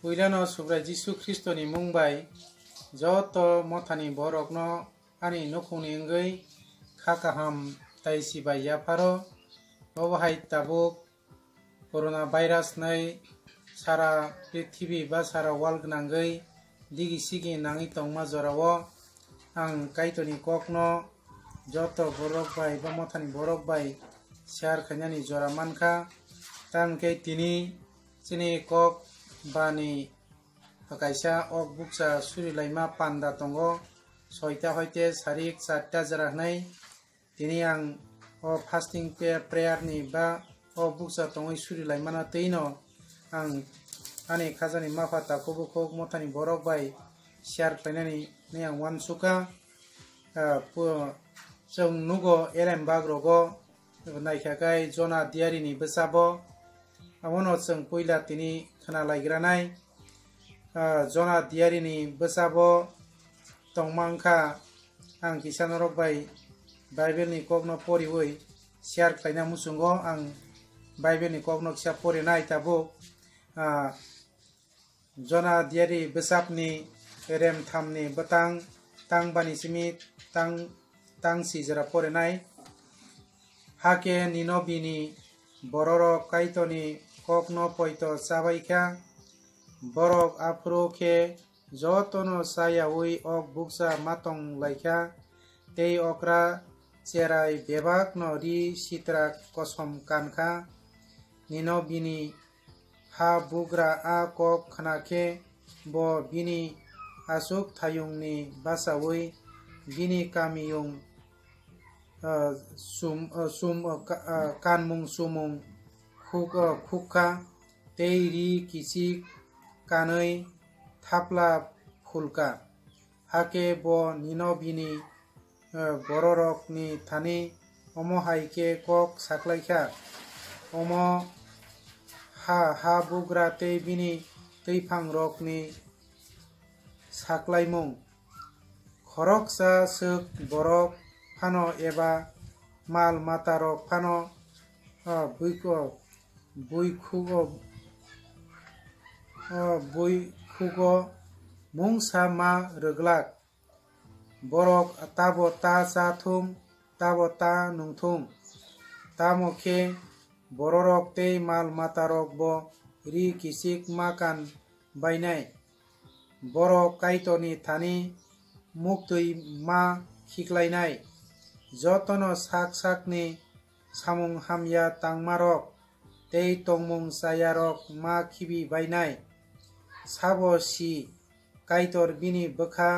Puilano subra Jisu Kristo ni mungbai joto mothani borokno ani nukungni wngwi khakaham tai sibai yaparo obohai tabuk coronavirus nei sara prithibi ba sara world gnangwi digi sigi nangwi tongma jorao ang kaitoni kokno joto borok bai ba mothani borok bai share khainani jora mankha tamkhe tini chini kok bani kaisa ok buksa surilaima panda tongo soita hoite sarik 4ta jara hnai tini ang o fasting prayer ni ba o buksa tongoi surilaimana teino ang ani khajani mafata kubukok mothani borok bai share khainani ni ang wansuka jong nugo elem bagrogo naikhakai jona diary ni besabo amono jong puila tini khana laigranai jona diary ni besabo tongmangkha ang kisanorok bai bible ni kokno poriwoi share khlaina musungo ang bible ni kokno kisa porinai tabu jona diary besapni rem thamni batang tang bani simi tang si jara porinai hake ninobini bororok kaitoni kokno poito sabaikha borok afro khe jotono sayawi ok buksa matong laikha tei okra cherai bebak no ri sitra kosom kankha ninobini ha bugra a kok khanakhe bo bini asuk thayungni basawi bini kamiyung kanmung sumung khukha tei ri kisik kanoi thapla phulka hake bo ninobini bororok ni thani omo haike kok saklaikha omo ha bugra tei bini teifang rok ni saklaimung khoroksa suk borok phano eba mal matarok phano buikhugo mungsa ma reglak borok tabo ta sathum tabo ta nungthum tamokhe bororok tei mal matarok bo ri kisik makan bainai borok kaitoni thani muktui ma khiklainai jotono sak-sakni samung hamya tangmarok tei tongmung sayarok ma khibi bainai sabo si kaitor bini bokha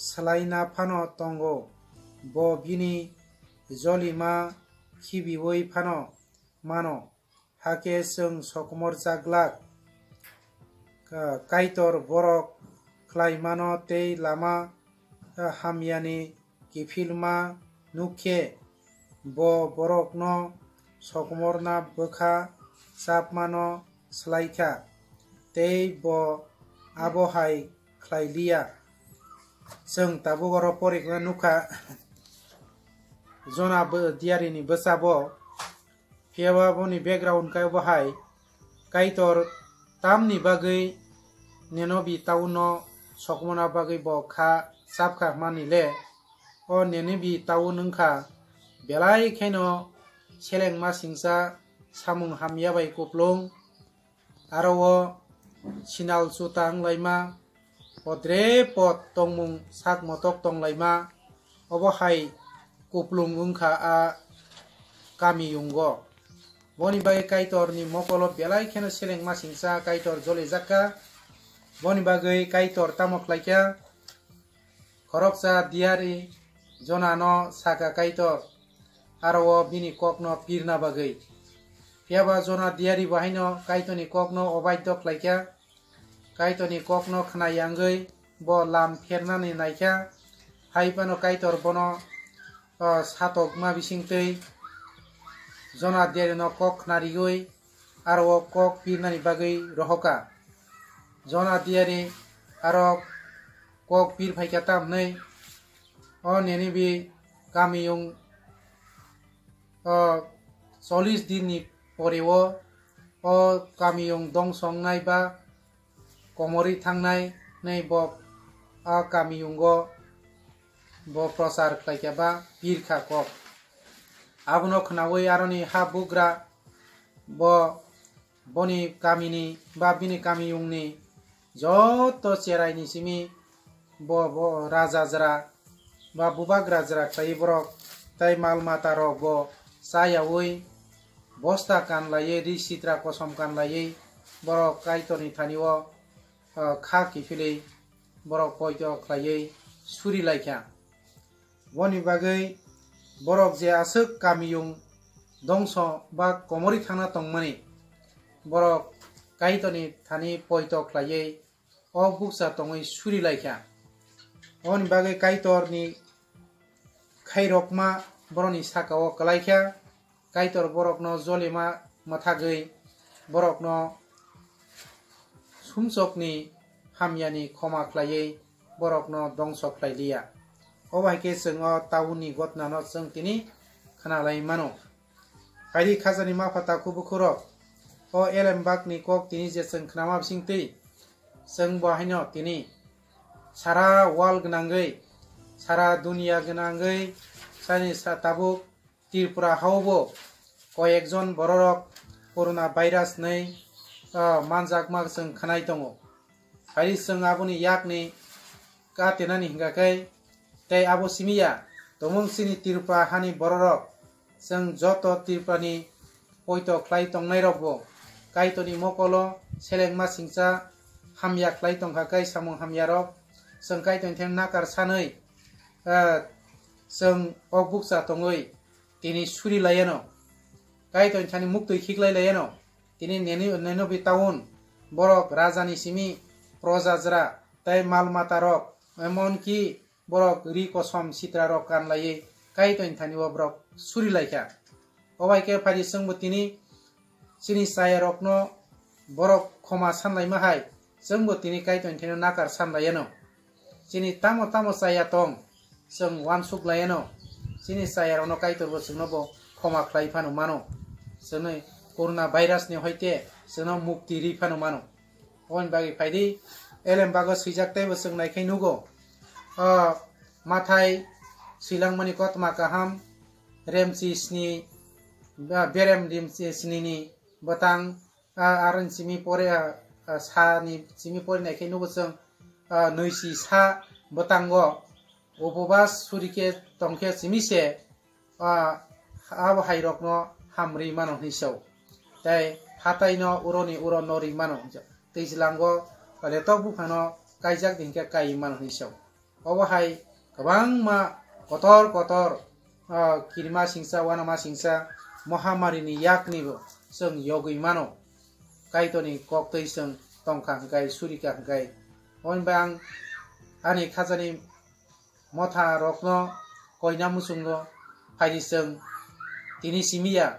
slaina phano tongo bo bini jolima khibiwoi phano mano hake sung sokomor jaglak kaitor borok khlaimano tei lama hamyani kifilma nukhe bo borokno sokomorna bokha chapmano slaikha tei bo abohai khlailia jong tabugoro porikna nukha jona diary ni besabo phiaba boni background kai bahai kaitor tamni bagui nenobi tauno sokmona bagui bo kha chapkha manile o nenibi tau nungkha belai khaino seleng masingsa samung hamya bai kuplung aro o sinal sutang laima podre pot tongmung sak motok tong laima obo hai kuplung ungkha a kami yungo boni bai kaitor ni mokolo belai khaino seleng masingsa kaitor jole jakka boni bagai kaitor tamok laikya khoroksa diary jona no saka kaitor aro bini kokno pirna bagai phiaba jona diary bahaino kaitoni kokno obaidok laikya kaitoni kokno khna yangoi bo lam phernani naikha haipano kaitor bono satok ma bisingtei jona diary no kok khnarigoi aro kok pirnani bagai rohoka jona diary aro kok pir phaikya tamnei o nenibi kamiyung 40 din ni poreo o kamiyung dongsong nai ba komori tangnai nei bo kami yungo bo prosar klaikaba birkha kok abono khnawi aroni ha bugra bo boni kamini ba bini kami yungni joto cherai ni simi bo raja jra ba bubag rajra khai borok tai mal mata rok bo sayawi bosta kan laye risitra kosom kan laye borok kaitoni thaniwo kha kifili borok poito khlaye suri laikya boni bagai borok je asuk kamiyung dongso ba komori thangna tongmani borok kaitoni thani poito khlaye o buksa tongoi suri laikya oni bagai kaitor ni khairokma boroni sakao kalaikya kaitor borok no jolima mathagei borok no sumsokni hamyani khoma khlaye borok no dongso khlailia obaike sengo tauni gotna no seng tini khanalai mano kaidi khazani ma phata kubukhuro o elembak ni kok tini je seng khnama singti seng bahaino tini sara wal gnangei sara dunia gnangei sani satabuk tirpura haubo koyekjon borok corona virus nei manjakmak seng khanai tongo hari seng aboni yakni katenani hingakai tei abo simiya tomung sini tirpa hani borok seng joto tirpani poito khlai tongnai rokbo kaitoni mokolo selengma singsa hamya khlai tongkhakai samung hamya rok seng kaitoni theng nakar sanoi seng okbuksa tongoi tini suri layano kaitoni thani muktui khiklai layano tini neno bitaun borok rajani simi projajra tei mal mata rok emon ki borok ri kosom sitra rok kan laye kaitoni thani borok suri laikya obaike phari sengbo tini sini saya rok no borok khoma sanlai mahai sengbo tini kaitoni thani nakar sanlayano sini tamo saya tong seng wansuk layano sini saya rok no kaitor bo sengno bo khoma khlai phano mano senoi corona virus ni hoite seno mukti ri phano mano on bagi phaidi elem bago sijak tai bo seng naikhai nugo mathai silangmani kotma kaham remsi sni berem dimsi sni ni batang aran simi pore sa ni simi pore naikhai nugo seng noisi sa batango उपवास सुरिके तंखे सिमिसे अब हाइरक न हामरि मानो हिसौ ताई हाताइ न उरोनि उरो नरि मानो हिसौ दैज्लांगो लेटक बुफानो काइजाक दिंके काइ मानो हिसौ अब हाइ गोबां मा कतर किरमा सिंसा वानामा सिंसा महामारिनि याकनिबो जों योगै मानो काइतनि कक्तै जों तंखा गाय सुरिका गाय अनबा आं आनि खाजानि motha rokno koina musungo phaidi seng tini simia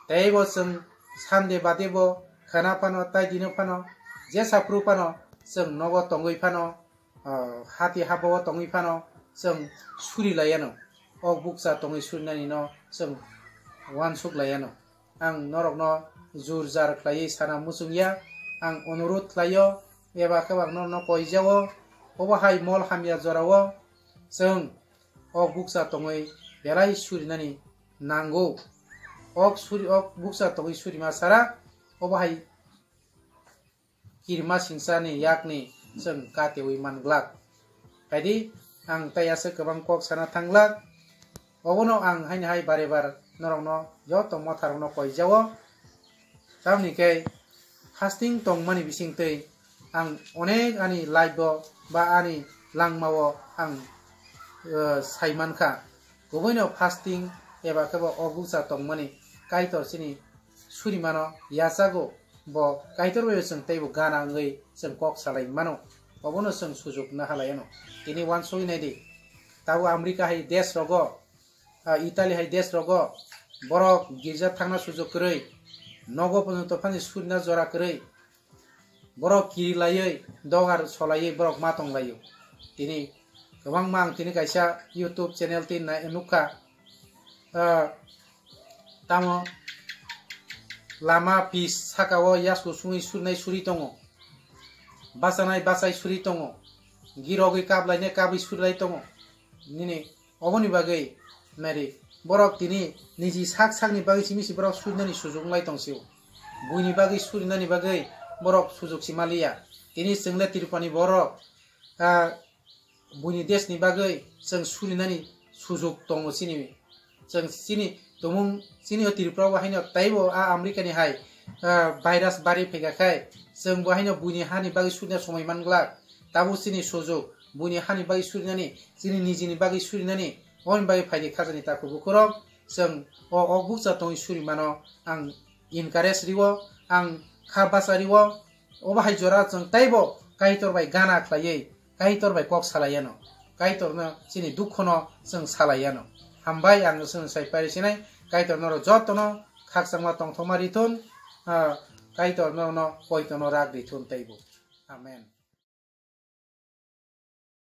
teibo seng sande badebo khana pano tai dino pano je sapru pano seng nogo tongoi pano hati habo tongoi pano seng suri layano ok buksa tongoi surinani no seng wan suk layano ang norokno jur jar khlai sana musungya ang onurut khlayo eba khabak no koijawo obo hai mol hamya jorawo seng ok buksa tongoi belai surinani nango ok buksa tongoi surima sara obahai kirma singsani yakni seng katewi manglak kaidi ang tayase kebang kok sana tanglak obono ang haini hai bare bar norongno joto motharongno koijawo tamni ke fasting tongmani bisingtei ang onek ani live ba ani langmawo ang saimanka goboino fasting eba kebo obuksa tongmani kaitor sini surimano yasago bo kaitor we seng teibo gana ngai seng kok salai mano obono seng sujuk na halayano tini wan soi nedi tawo amerika hai des rogo italy hai des rogo borok girja thangna sujuk krei nogo ponto phani surina jora krei borok kiri layei dogar solai borok matong layo tini गोबां mang tini kaisa YouTube channel tin na enuka tamo lama pis sakao yasku suni surnai suri tongo basanai basai suri tongo girogi kablai ne kabi surilai tongo nini oboni bagai mari borok tini niji sak sak ni bagai simi si borok surinani sujung lai tongsiu buini bagai surinani bagai borok sujug simalia tini sengle tirupani borok buini des ni bagai seng surinani sujug tongo sini seng sini tomung sini o tirupra wahino taibo Amerika ni hai virus bari pegakai seng wahino buini hani bagai surina somai manglak tabu sini sujug buini hani bagai surinani sini nijini bagai surinani on bagai faidi khajani taku bukurok seng o buksa tongi suri mano ang encourage riwo ang khabasa riwo o bahai jora seng taibo kaitor bai gana khlaiye kaitor bai kok salayano kaitor no sini dukhono seng salayano hambai ang seng sai parisinai kaitor no jotono khaksangma tongthomari thun kaitor no poitono rag ritun taibo amen.